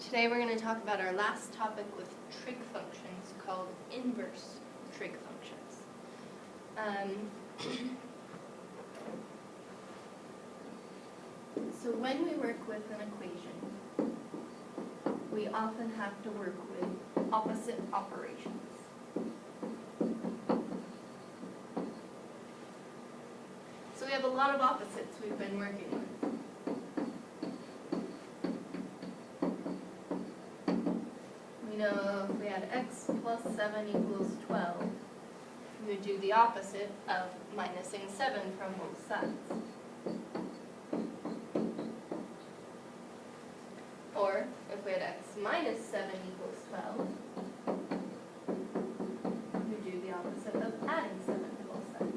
Today we're going to talk about our last topic with trig functions called inverse trig functions. So when we work with an equation, we often have to work with opposite operations. So we have a lot of opposites we've been working with. We know if we had x plus 7 equals 12, we would do the opposite of minusing 7 from both sides. Or, if we had x minus 7 equals 12, we would do the opposite of adding 7 to both sides.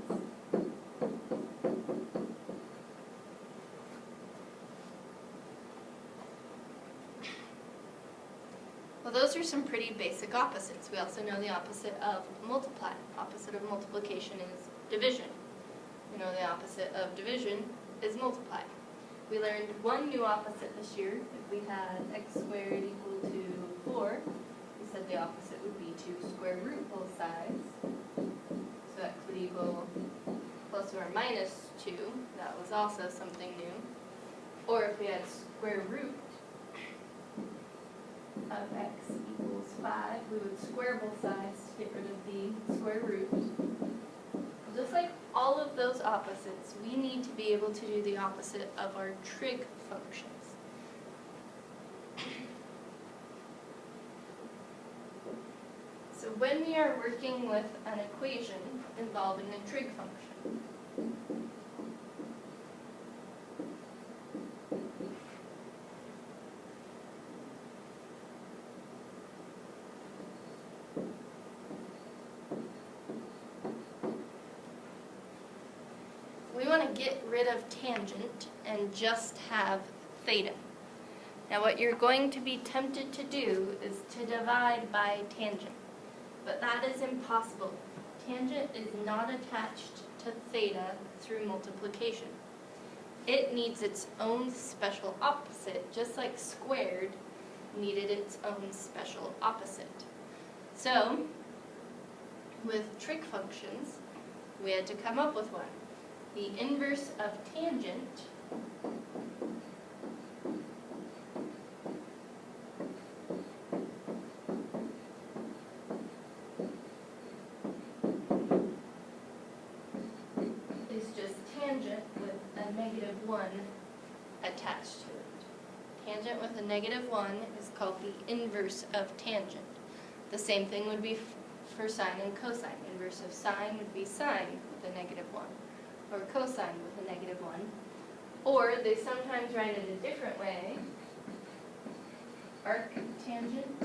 Well, those are some pretty basic opposites. We also know the opposite of multiply. Opposite of multiplication is division. We know the opposite of division is multiply. We learned one new opposite this year. If we had x squared equal to 4, we said the opposite would be to square root both sides. So x would equal plus or minus 2. That was also something new. Or if we had square root of x equals 5, we would square both sides to get rid of the square root. Just like all of those opposites, we need to be able to do the opposite of our trig functions. So when we are working with an equation involving a trig function, we want to get rid of tangent and just have theta. Now what you're going to be tempted to do is to divide by tangent, but that is impossible. Tangent is not attached to theta through multiplication. It needs its own special opposite, just like squared needed its own special opposite. So, with trig functions, we had to come up with one. The inverse of tangent is just tangent with a -1 attached to it. Tangent with a -1 is called the inverse of tangent. The same thing would be for sine and cosine. Inverse of sine would be sine with a -1. Or cosine with a -1. Or they sometimes write it a different way, arctangent.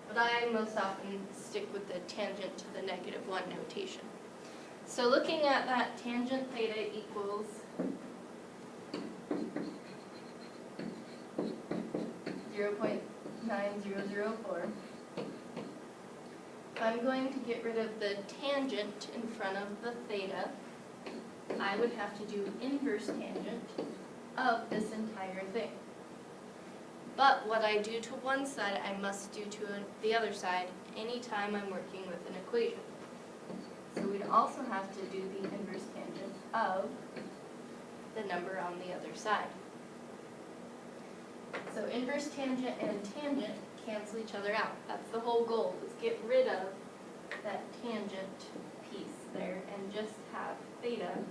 But I most often stick with the tangent to the -1 notation. So looking at that, tangent theta equals 0.9004. If I'm going to get rid of the tangent in front of the theta, I would have to do inverse tangent of this entire thing. But what I do to one side, I must do to the other side anytime I'm working with an equation. So we'd also have to do the inverse tangent of the number on the other side. So inverse tangent and tangent cancel each other out. That's the whole goal, is get rid of that tangent piece there and just have theta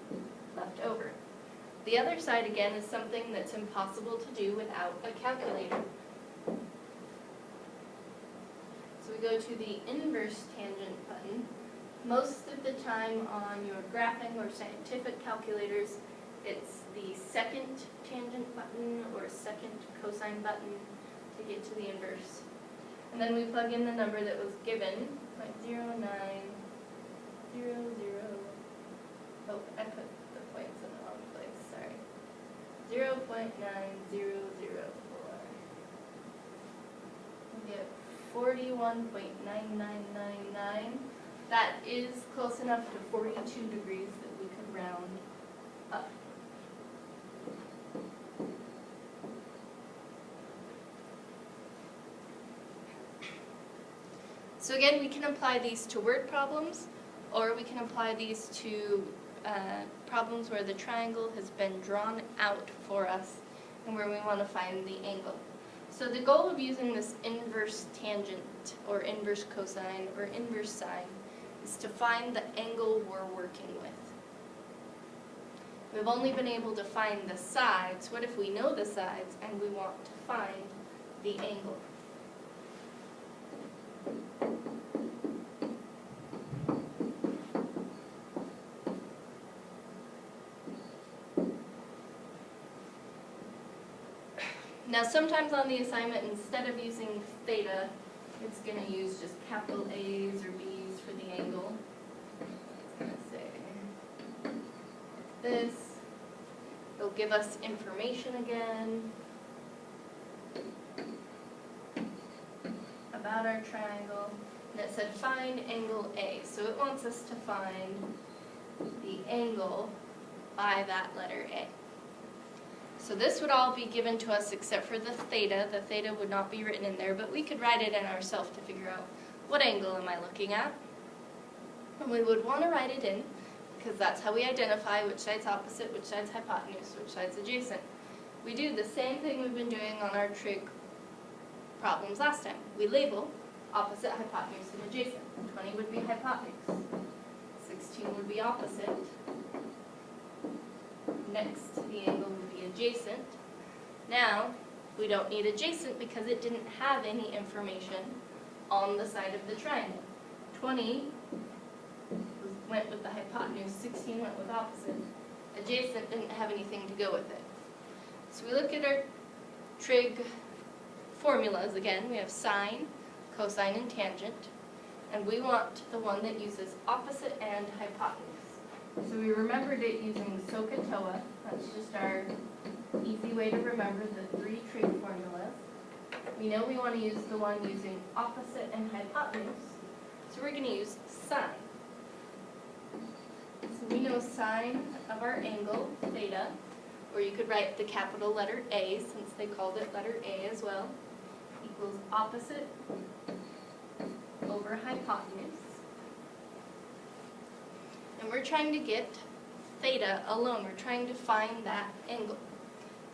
left over. The other side, again, is something that's impossible to do without a calculator. So we go to the inverse tangent button. Most of the time on your graphing or scientific calculators, it's the second tangent button or second cosine button to get to the inverse. And then we plug in the number that was given, 0.0900. Oh, I put the points in the wrong place, sorry. 0.9004. We get 41.9999. That is close enough to 42 degrees that we could round up. So again, we can apply these to word problems, or we can apply these to problems where the triangle has been drawn out for us and where we want to find the angle. So the goal of using this inverse tangent or inverse cosine or inverse sine is to find the angle we're working with. We've only been able to find the sides. What if we know the sides and we want to find the angle? Now sometimes on the assignment, instead of using theta, it's going to use just capital A's or B's for the angle. It's going to say this. It'll give us information again about our triangle. And it said find angle A. So it wants us to find the angle by that letter A. So this would all be given to us except for the theta. The theta would not be written in there, but we could write it in ourselves to figure out what angle am I looking at. And we would want to write it in because that's how we identify which side's opposite, which side's hypotenuse, which side's adjacent. We do the same thing we've been doing on our trig problems last time. We label opposite, hypotenuse, and adjacent. 20 would be hypotenuse. 16 would be opposite. Next, the angle would be adjacent. Now, we don't need adjacent because it didn't have any information on the side of the triangle. 20 went with the hypotenuse, 16 went with opposite. Adjacent didn't have anything to go with it. So we look at our trig formulas again. We have sine, cosine, and tangent. And we want the one that uses opposite and hypotenuse. So we remembered it using SOHCAHTOA. That's just our easy way to remember the three trig formulas. We know we want to use the one using opposite and hypotenuse. So we're going to use sine. So we know sine of our angle, theta, or you could write the capital letter A, since they called it letter A as well, equals opposite over hypotenuse. And we're trying to get theta alone. We're trying to find that angle.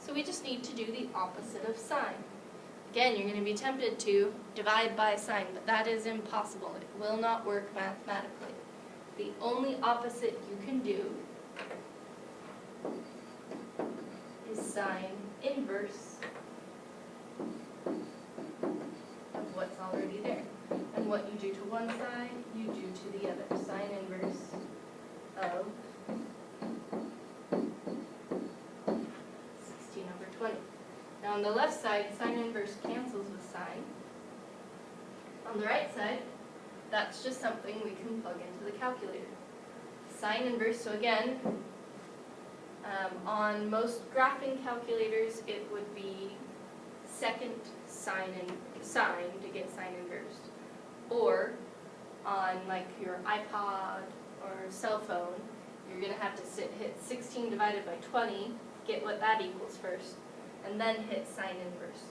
So we just need to do the opposite of sine. Again, you're going to be tempted to divide by sine, but that is impossible. It will not work mathematically. The only opposite you can do is sine inverse of what's already there. And what you do to one side, you do to the other. Sine inverse of 16 over 20. Now on the left side, sine inverse cancels with sine. On the right side, that's just something we can plug into the calculator. Sine inverse, so again, on most graphing calculators, it would be second sine to get sine inverse. Or on like your iPod or cell phone, you're going to have to hit 16 divided by 20, get what that equals first, and then hit sine inverse.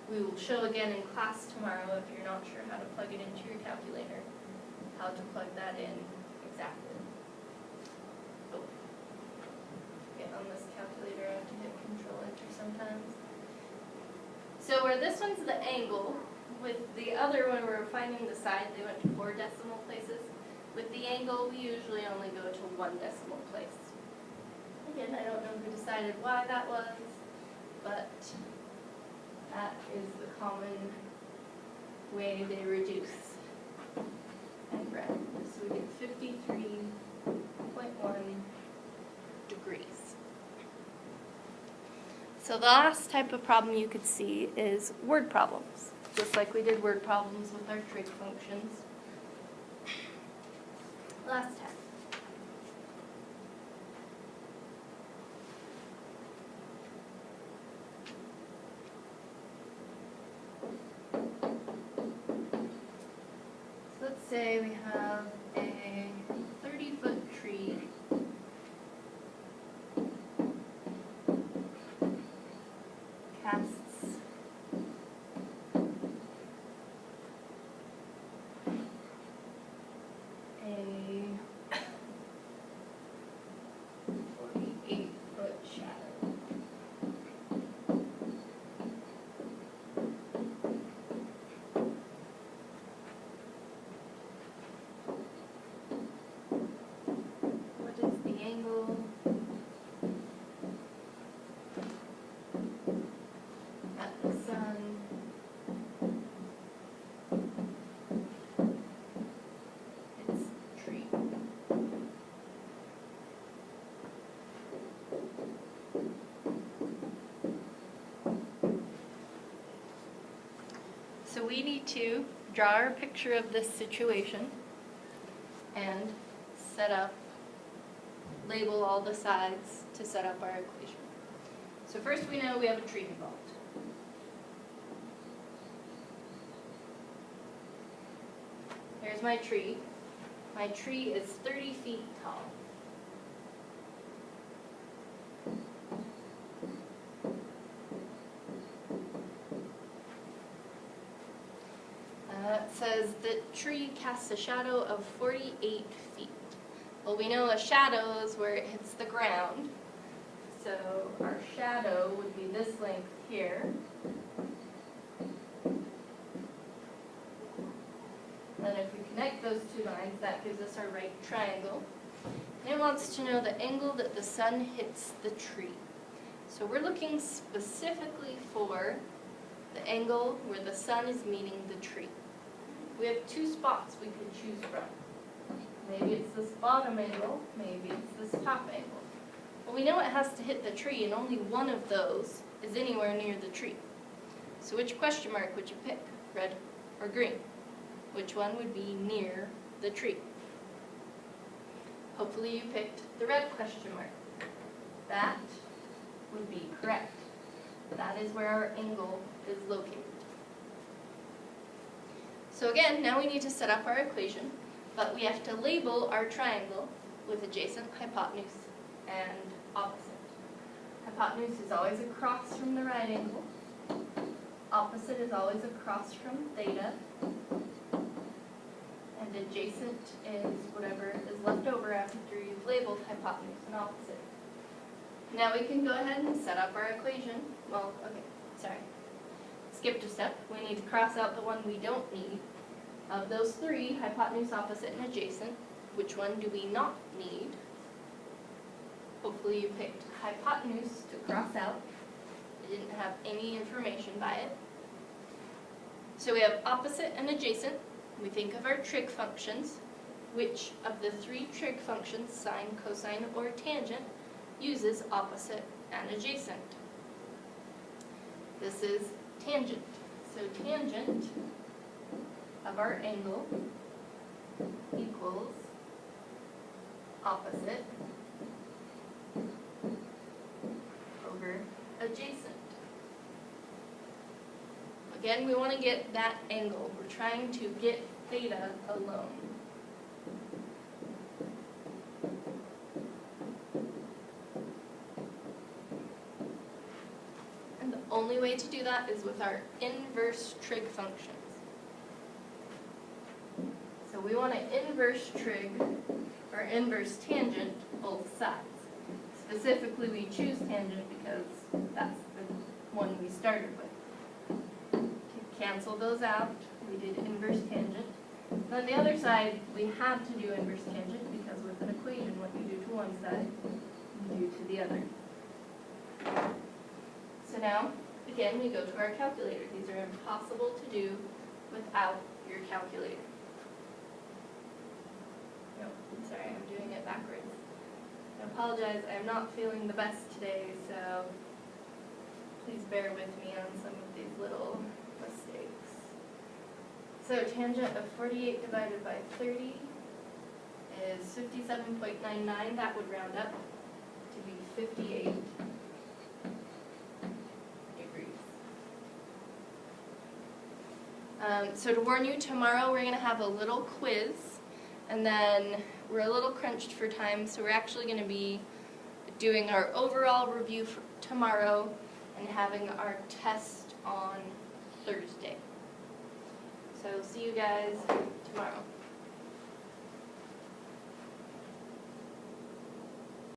We will show again in class tomorrow, if you're not sure how to plug it into your calculator, how to plug that in exactly. Oh. Get on this calculator, I have to hit Control Enter sometimes. So where this one's the angle, with the other one we're finding the side, they went to 4 decimal places. With the angle, we usually only go to 1 decimal place. Again, I don't know who decided why that was, but that is the common way they reduce and round. So we get 53.1 degrees. So the last type of problem you could see is word problems, just like we did word problems with our trig functions last time. So let's say we have a 30-foot tree casts we need to draw our picture of this situation and set up, label all the sides to set up our equation. So first we know we have a tree involved. Here's my tree. My tree is 30 feet tall. It says the tree casts a shadow of 48 feet. Well, we know a shadow is where it hits the ground. So our shadow would be this length here. Then if we connect those two lines, that gives us our right triangle. And it wants to know the angle that the sun hits the tree. So we're looking specifically for the angle where the sun is meeting the tree. We have two spots we could choose from. Maybe it's this bottom angle, maybe it's this top angle. Well, we know it has to hit the tree, and only one of those is anywhere near the tree. So which question mark would you pick, red or green? Which one would be near the tree? Hopefully you picked the red question mark. That would be correct. That is where our angle is located. So again, now we need to set up our equation, but we have to label our triangle with adjacent, hypotenuse, and opposite. Hypotenuse is always across from the right angle. Opposite is always across from theta. And adjacent is whatever is left over after you've labeled hypotenuse and opposite. Now we can go ahead and set up our equation. Well, okay, sorry. Skipped a step. We need to cross out the one we don't need. Of those three, hypotenuse, opposite, and adjacent, which one do we not need? Hopefully you picked hypotenuse to cross out. It didn't have any information by it. So we have opposite and adjacent. We think of our trig functions. Which of the three trig functions, sine, cosine, or tangent, uses opposite and adjacent? This is tangent. So tangent of our angle equals opposite over adjacent. Again, we want to get that angle. We're trying to get theta alone. And the only way to do that is with our inverse trig functions. So we want to inverse trig, or inverse tangent, both sides. Specifically, we choose tangent because that's the one we started with. To cancel those out, we did inverse tangent. And on the other side, we had to do inverse tangent because with an equation, what you do to one side, you do to the other. So now, again, we go to our calculator. These are impossible to do without your calculator. No, sorry, I'm doing it backwards. I apologize, I'm not feeling the best today, so please bear with me on some of these little mistakes. So tangent of 48 divided by 30 is 57.99. That would round up to be 58 degrees. So to warn you, tomorrow we're going to have a little quiz. And then we're a little crunched for time, so we're actually going to be doing our overall review for tomorrow and having our test on Thursday. So see you guys tomorrow.